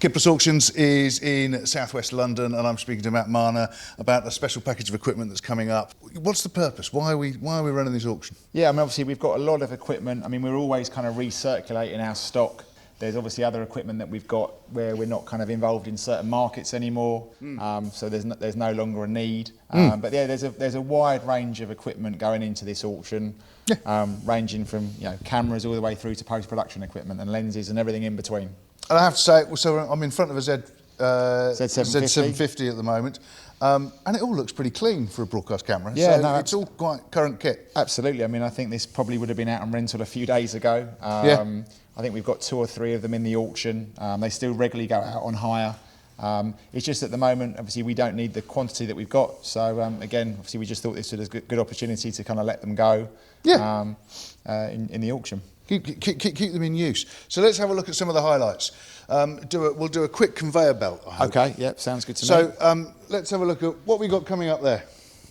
KitPlus Auctions is in southwest London, and I'm speaking to Matt Marner about a special package of equipment that's coming up. What's the purpose? Why are we running this auction? Yeah, I mean, obviously we've got a lot of equipment. I mean, we're always kind of recirculating our stock. There's obviously other equipment that we've got where we're not kind of involved in certain markets anymore, so there's no longer a need. But yeah, there's a wide range of equipment going into this auction, ranging from cameras all the way through to post-production equipment and lenses and everything in between. And I have to say, so I'm in front of a Z750. Z750 at the moment, and it all looks pretty clean for a broadcast camera. Yeah, so no, it's all quite current kit. Absolutely. I mean, I think this probably would have been out on rental a few days ago. I think we've got 2 or 3 of them in the auction. They still regularly go out on hire. It's just at the moment, obviously, we don't need the quantity that we've got. So again, obviously, we just thought this was a good opportunity to kind of let them go in the auction. Keep them in use. So let's have a look at some of the highlights. We'll do a quick conveyor belt, I hope. Okay, yeah, sounds good to me. So let's have a look at what we got coming up there.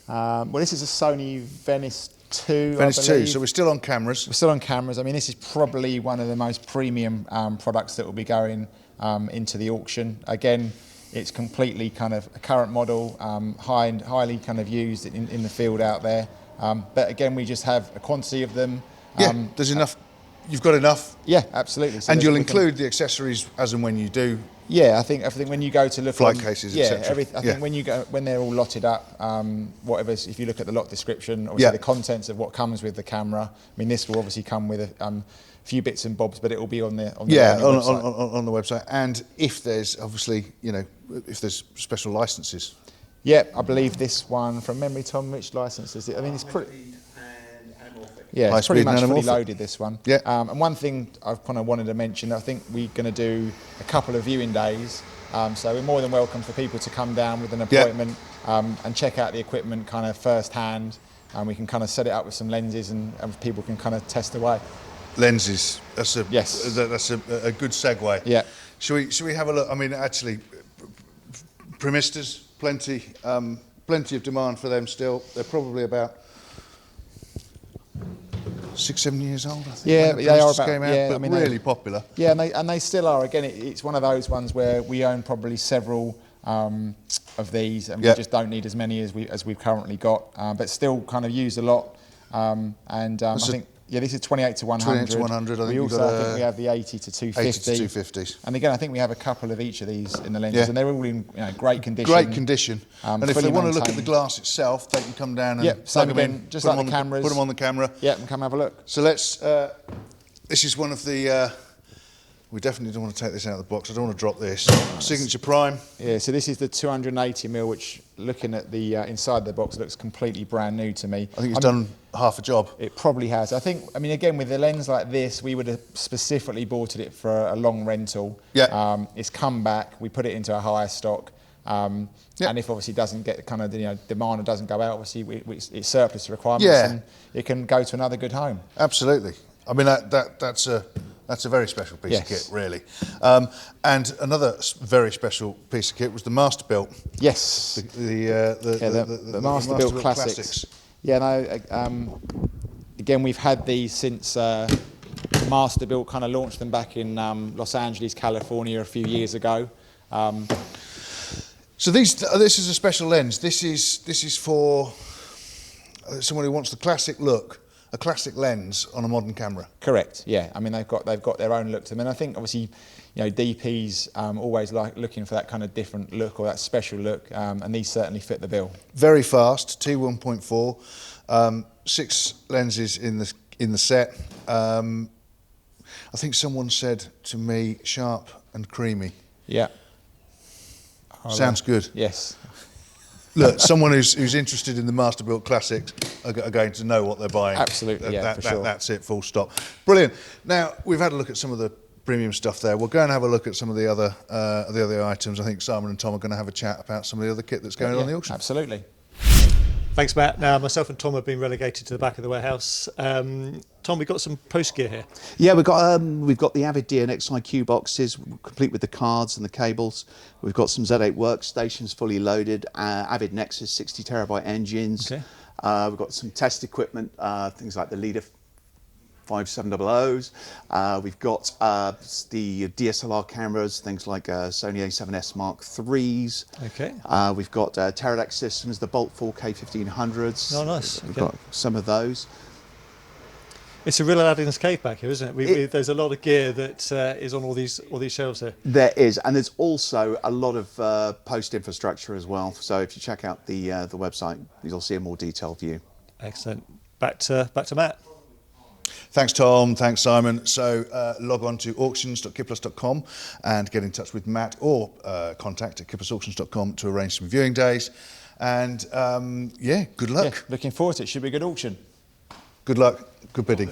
Well, this is a Sony Venice 2, Venice 2, so we're still on cameras. We're still on cameras. I mean, this is probably one of the most premium products that will be going into the auction. Again, it's completely kind of a current model, highly kind of used in the field out there. But again, we just have a quantity of them. Yeah, there's enough. You've got enough? Yeah, absolutely. So and you'll include the accessories as and when you do? Yeah, I think when you go to look flight cases, etc. I think when they're all lotted up, if you look at the lot description, obviously the contents of what comes with the camera. I mean, this will obviously come with a few bits and bobs, but it will be on the website. On the website. And if there's obviously if there's special licenses. Yeah, I believe this one from memory, Tom. Which license is it? I mean, it's pretty. Yeah, it's pretty much fully loaded, this one. Yeah. And one thing I've kind of wanted to mention, I think we're going to do a couple of viewing days. So we're more than welcome for people to come down with an appointment and check out the equipment kind of first hand. And we can kind of set it up with some lenses and people can kind of test away. Lenses, that's a good segue. Yeah. Should we have a look? I mean, actually, Premistas, plenty of demand for them still. They're probably about 6-7 years old, I think. Yeah, they are about. Came out, but I mean, really popular. Yeah, and they still are. Again, it's one of those ones where we own probably several of these, and we just don't need as many as we've currently got, but still kind of use a lot. I think. Yeah, this is 28 to 100. 28 to 100. I think I think we have the 80 to 250. 80 to 250s. And again, I think we have a couple of each of these in the lenses, and they're all in great condition. Great condition. And if they want to look at the glass itself, they can come down and plug them in, just like the cameras. Put them on the camera. Yeah, and come have a look. So let's. This is one of the. We definitely don't want to take this out of the box. I don't want to drop this. Signature Prime. Yeah, so this is the 280mm, which, looking at the inside the box, looks completely brand new to me. I think it's done half a job. It probably has. I mean, again, with a lens like this, we would have specifically bought it for a long rental. Yeah. It's come back. We put it into a higher stock. And if obviously doesn't get kind of demand or doesn't go out, obviously it's surplus requirements, and it can go to another good home. Absolutely. I mean, that's a very special piece of kit, really. And another very special piece of kit was the Masterbuilt. Yes. The Masterbuilt Classics. Yeah, no. Again, we've had these since Masterbuilt kind of launched them back in Los Angeles, California, a few years ago. So this is a special lens. This is for someone who wants the classic look. A classic lens on a modern camera. Correct. Yeah. I mean, they've got their own look to them, and I think obviously, DPs always like looking for that kind of different look or that special look, and these certainly fit the bill. Very fast, T1.4, 6 lenses in the set. I think someone said to me, sharp and creamy. Yeah. Sounds good. Yes. Look, someone who's interested in the Masterbuilt Classics are going to know what they're buying. Absolutely, for sure. That's it, full stop. Brilliant. Now, we've had a look at some of the premium stuff there. We'll go and have a look at some of the other items. I think Simon and Tom are going to have a chat about some of the other kit that's going on the auction. Absolutely. Thanks, Matt. Now, myself and Tom have been relegated to the back of the warehouse. Tom, we've got some post gear here. Yeah, we've got the Avid DNX IQ boxes, complete with the cards and the cables. We've got some Z8 workstations fully loaded, Avid Nexus 60 terabyte engines. Okay. We've got some test equipment, things like the leader 5700s. We've got the DSLR cameras, things like Sony A7S Mark IIIs. Okay. We've got Pterodactyl systems, the Bolt 4K 1500s. Oh, nice. We've Okay. got some of those. It's a real Aladdin's cave back here, isn't it? There's a lot of gear that is on all these shelves here. There is, and there's also a lot of post infrastructure as well. So if you check out the website, you'll see a more detailed view. Excellent. Back to Matt. Thanks, Tom. Thanks, Simon. So log on to auctions.kitplus.com and get in touch with Matt or contact at kitplusauctions.com to arrange some viewing days. And yeah, good luck. Yeah, looking forward to it. Should be a good auction. Good luck. Good bidding.